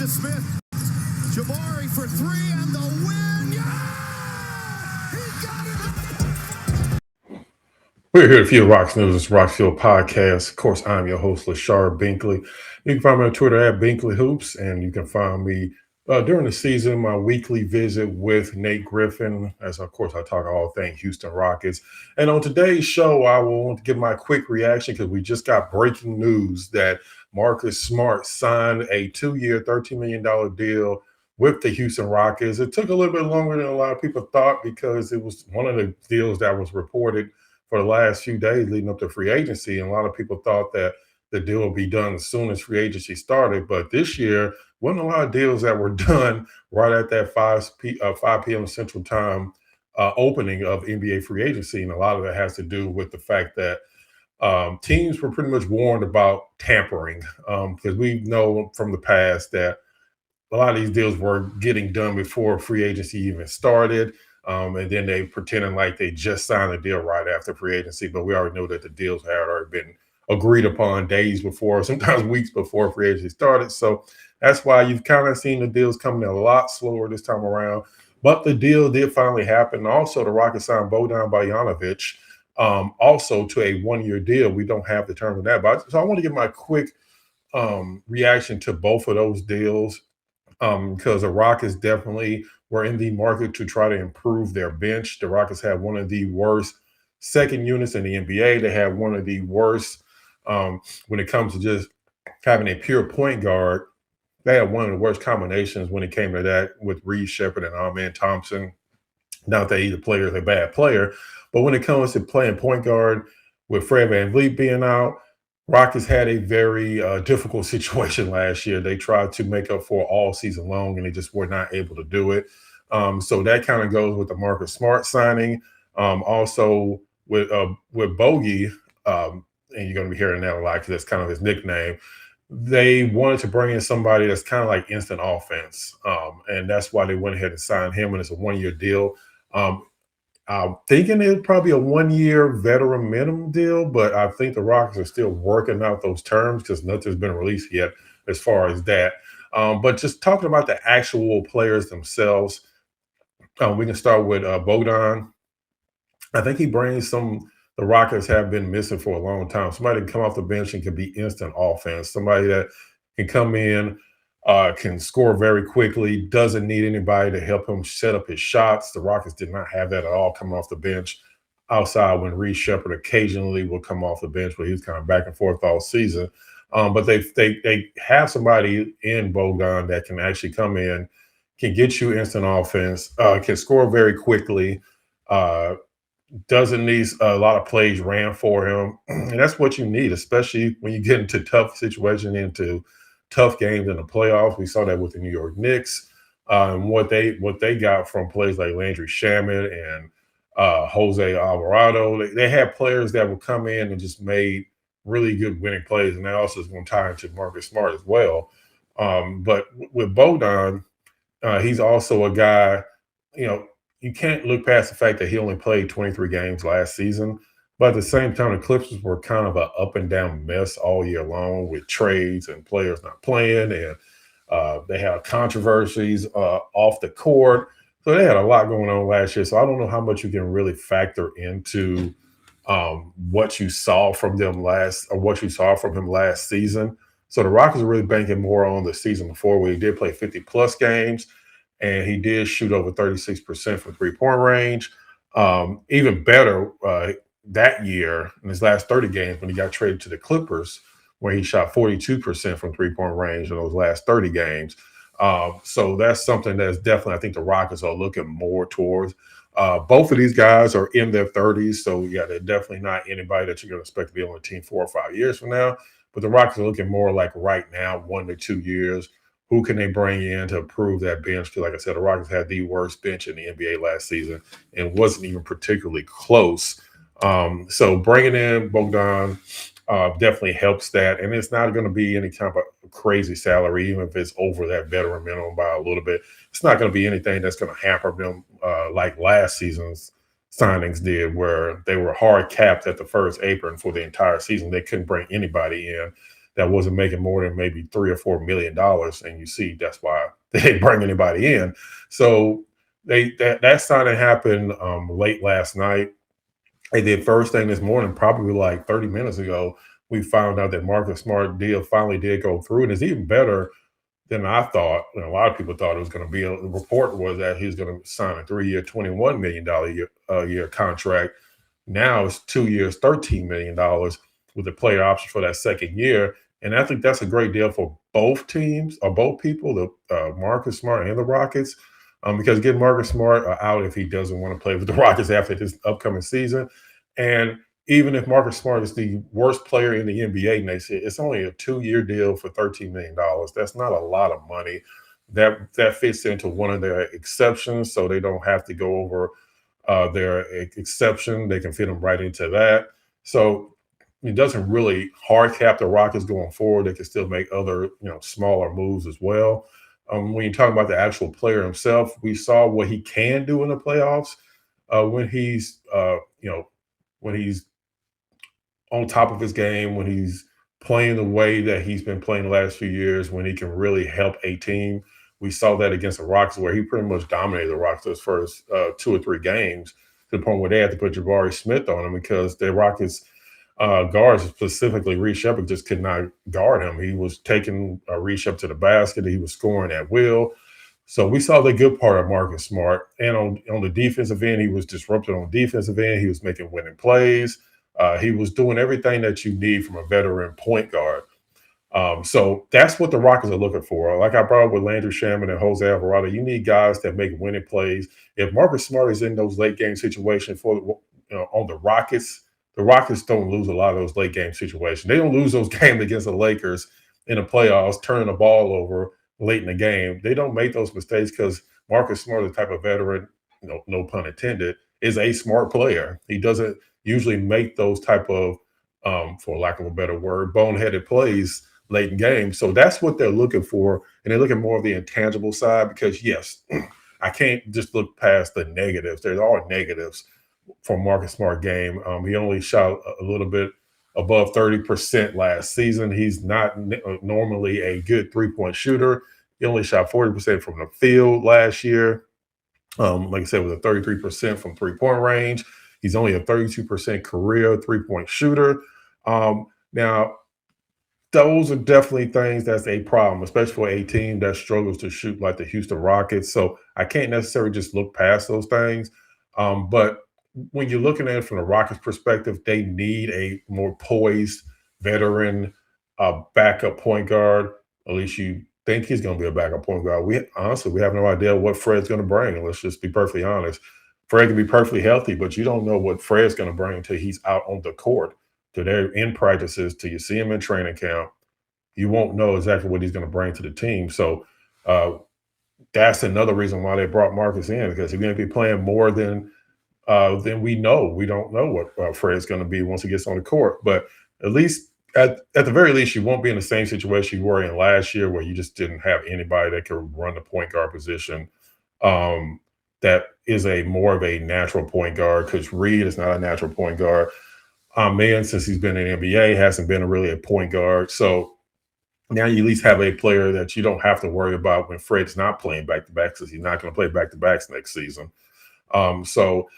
Smith. Jabari for three and the win. Yeah! He got it! We're here to Field Rocks News. It's Rockfield Podcast. Of course, I'm your host, Lashard Binkley. You can find me on Twitter at Binkley Hoops, and you can find me during the season, my weekly visit with Nate Griffin, as of course I talk all things Houston Rockets. And on today's show, I will want to give my quick reaction because we just got breaking news that Marcus Smart signed a 2-year, $13 million deal with the Houston Rockets. It took a little bit longer than a lot of people thought because it was one of the deals that was reported for the last few days leading up to free agency. And a lot of people thought that the deal would be done as soon as free agency started. But this year, wasn't a lot of deals that were done right at that 5 p.m. Central Time opening of NBA free agency. And a lot of that has to do with the fact that teams were pretty much warned about tampering because we know from the past that a lot of these deals were getting done before free agency even started. And then they pretending like they just signed a deal right after free agency. But we already know that the deals had already been agreed upon days before, sometimes weeks before free agency started. So that's why you've kind of seen the deals coming a lot slower this time around. But the deal did finally happen. Also, the Rockets signed Bogdan Bogdanovich also to a 1-year deal. We don't have the terms of that. But so I want to give my quick reaction to both of those deals because the Rockets definitely were in the market to try to improve their bench. The Rockets had one of the worst second units in the NBA. They had one of the worst when it comes to just having a pure point guard. They had one of the worst combinations when it came to that with Reed Shepherd and amenthompson. Not that either player is a bad player, but when it comes to playing point guard with Fred VanVleet being out, Rockets had a very difficult situation last year. They tried to make up for all season long, and they just were not able to do it. So that kind of goes with the Marcus Smart signing. Also with Bogey, and you're going to be hearing that a lot because that's kind of his nickname. They wanted to bring in somebody that's kind of like instant offense, and that's why they went ahead and signed him, and it's a 1-year deal. I'm thinking it's probably a 1-year veteran minimum deal, but I think the Rockets are still working out those terms because nothing's been released yet as far as that. But just talking about the actual players themselves, we can start with Bogdan. I think he brings some the Rockets have been missing for a long time. Somebody can come off the bench and can be instant offense. Somebody that can come in, can score very quickly, doesn't need anybody to help him set up his shots. The Rockets did not have that at all coming off the bench outside when Reed Shepherd occasionally will come off the bench, but he's kind of back and forth all season. But they have somebody in Bogdan that can actually come in, can get you instant offense, can score very quickly, doesn't need a lot of plays ran for him. And that's what you need, especially when you get into tough situations, into tough games in the playoffs. We saw that with the New York Knicks. And what they got from players like Landry Shamet and Jose Alvarado. They had players that would come in and just made really good winning plays. And that also is going to tie into Marcus Smart as well. But with Bogdan, he's also a guy, you can't look past the fact that he only played 23 games last season. But at the same time, the Clippers were kind of an up and down mess all year long with trades and players not playing. And they had controversies off the court. So they had a lot going on last year. So I don't know how much you can really factor into what you saw from them what you saw from him last season. So the Rockets are really banking more on the season before where he did play 50-plus games. And he did shoot over 36% from three-point range. Even better that year in his last 30 games when he got traded to the Clippers, where he shot 42% from three-point range in those last 30 games. So that's something that's definitely, I think the Rockets are looking more towards. Both of these guys are in their 30s. So, yeah, they're definitely not anybody that you're going to expect to be on the team 4 or 5 years from now. But the Rockets are looking more like right now, 1 to 2 years. Who can they bring in to improve that bench? Because, like I said, the Rockets had the worst bench in the NBA last season and wasn't even particularly close. So bringing in Bogdan definitely helps that. And it's not going to be any kind of a crazy salary, even if it's over that veteran minimum by a little bit. It's not going to be anything that's going to hamper them like last season's signings did, where they were hard capped at the first apron for the entire season. They couldn't bring anybody in. that wasn't making more than maybe $3 or $4 million, and you see that's why they didn't bring anybody in. So that signing happened late last night. And then first thing this morning, probably like 30 minutes ago, we found out that Marcus Smart deal finally did go through, and it's even better than I thought. And a lot of people thought it was going to be. The report was that he was going to sign a 3-year, $21 million year contract. Now it's 2 years, $13 million with a player option for that second year. And I think that's a great deal for both teams or both people, the Marcus Smart and the Rockets, because getting Marcus Smart out if he doesn't want to play with the Rockets after this upcoming season. And even if Marcus Smart is the worst player in the NBA next year, it's only a 2-year deal for $13 million. That's not a lot of money. That fits into one of their exceptions, so they don't have to go over their exception. They can fit them right into that. So it doesn't really hard cap the Rockets going forward. They can still make other, smaller moves as well. When you talk about the actual player himself, we saw what he can do in the playoffs when he's on top of his game, when he's playing the way that he's been playing the last few years, when he can really help a team. We saw that against the Rockets, where he pretty much dominated the Rockets those first 2 or 3 games, to the point where they had to put Jabari Smith on him because the Rockets guards, specifically Reed Shepard, just could not guard him. He was taking Reed Shepard to the basket. He was scoring at will. So we saw the good part of Marcus Smart. And on the defensive end, he was disrupted on the defensive end. He was making winning plays. He was doing everything that you need from a veteran point guard. So that's what the Rockets are looking for. Like I brought up with Landry Shaman and Jose Alvarado, you need guys that make winning plays. If Marcus Smart is in those late game situations on the Rockets don't lose a lot of those late game situations. They don't lose those games against the Lakers in the playoffs, turning the ball over late in the game. They don't make those mistakes because Marcus Smart, the type of veteran, no pun intended, is a smart player. He doesn't usually make those type of, for lack of a better word, boneheaded plays late in games. So that's what they're looking for. And they're looking more of the intangible side because, yes, I can't just look past the negatives. There are negatives for Marcus Smart game. He only shot a little bit above 30% last season. He's not normally a good three-point shooter. He only shot 40% from the field last year. Like I said, with a 33% from three-point range. He's only a 32% career three-point shooter. Now, those are definitely things that's a problem, especially for a team that struggles to shoot like the Houston Rockets. So I can't necessarily just look past those things. But when you're looking at it from the Rockets' perspective, they need a more poised veteran backup point guard. At least you think he's going to be a backup point guard. We have no idea what Fred's going to bring. Let's just be perfectly honest. Fred can be perfectly healthy, but you don't know what Fred's going to bring until he's out on the court, till they're in practices, till you see him in training camp. You won't know exactly what he's going to bring to the team. So that's another reason why they brought Marcus in, because he's going to be playing more than we know. We don't know what Fred's going to be once he gets on the court. But at least, at the very least, you won't be in the same situation you were in last year, where you just didn't have anybody that could run the point guard position. That is more of a natural point guard, because Reed is not a natural point guard. Man, since he's been in the NBA, hasn't been really a point guard. So now you at least have a player that you don't have to worry about when Fred's not playing back-to-backs, because he's not going to play back-to-backs next season. So,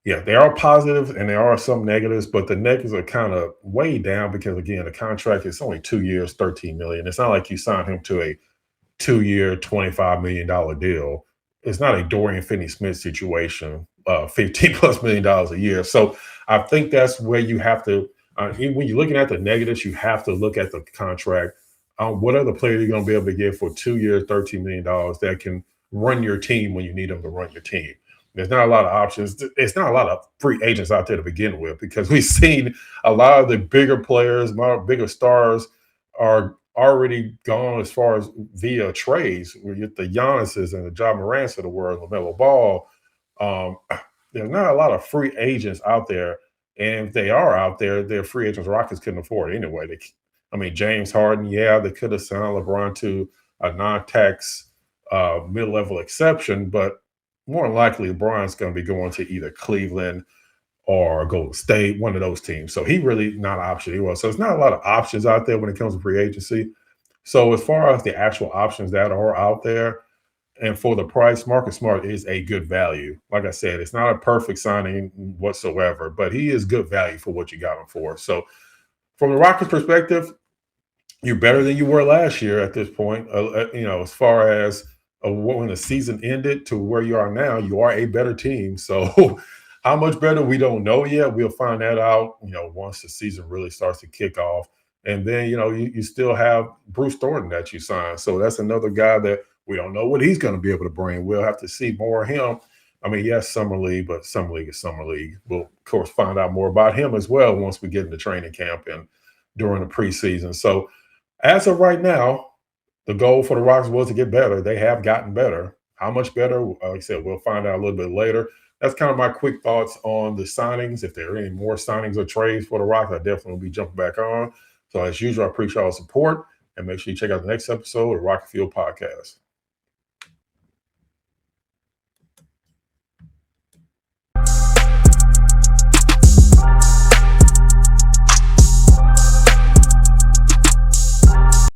yeah, there are positives and there are some negatives, but the negatives are kind of way down because, again, the contract is only 2 years, $13 million. It's not like you signed him to a 2-year, $25 million deal. It's not a Dorian Finney-Smith situation, $15+ million a year. So I think that's where you have to, when you're looking at the negatives, you have to look at the contract. What other player you're going to be able to get for 2 years, $13 million that can run your team when you need them to run your team? There's not a lot of options. It's not a lot of free agents out there to begin with, because we've seen a lot of the bigger players, bigger stars are already gone as far as via trades. We get the Giannis's and the Ja Morants of the world, LaMelo Ball. There's not a lot of free agents out there. And if they are out there, they're free agents Rockets couldn't afford anyway. James Harden, they could have signed LeBron to a non-tax mid-level exception, but more than likely LeBron's going to be going to either Cleveland or Golden State, one of those teams. So he really not an option anymore. So there's not a lot of options out there when it comes to free agency. So as far as the actual options that are out there, and for the price, Marcus Smart is a good value. Like I said, it's not a perfect signing whatsoever, but he is good value for what you got him for. So from the Rockets' perspective, you're better than you were last year at this point. As far as when the season ended to where you are now, you are a better team. So how much better, we don't know yet. We'll find that out, once the season really starts to kick off. And then, you still have Bruce Thornton that you signed. So that's another guy that we don't know what he's going to be able to bring. We'll have to see more of him. I mean, yes, summer league, but summer league is summer league. We'll, of course, find out more about him as well once we get into training camp and during the preseason. So as of right now, the goal for the Rockets was to get better. They have gotten better. How much better? Like I said, we'll find out a little bit later. That's kind of my quick thoughts on the signings. If there are any more signings or trades for the Rockets, I definitely will be jumping back on. So as usual, I appreciate all the support, and make sure you check out the next episode of the Rocket Field Podcast.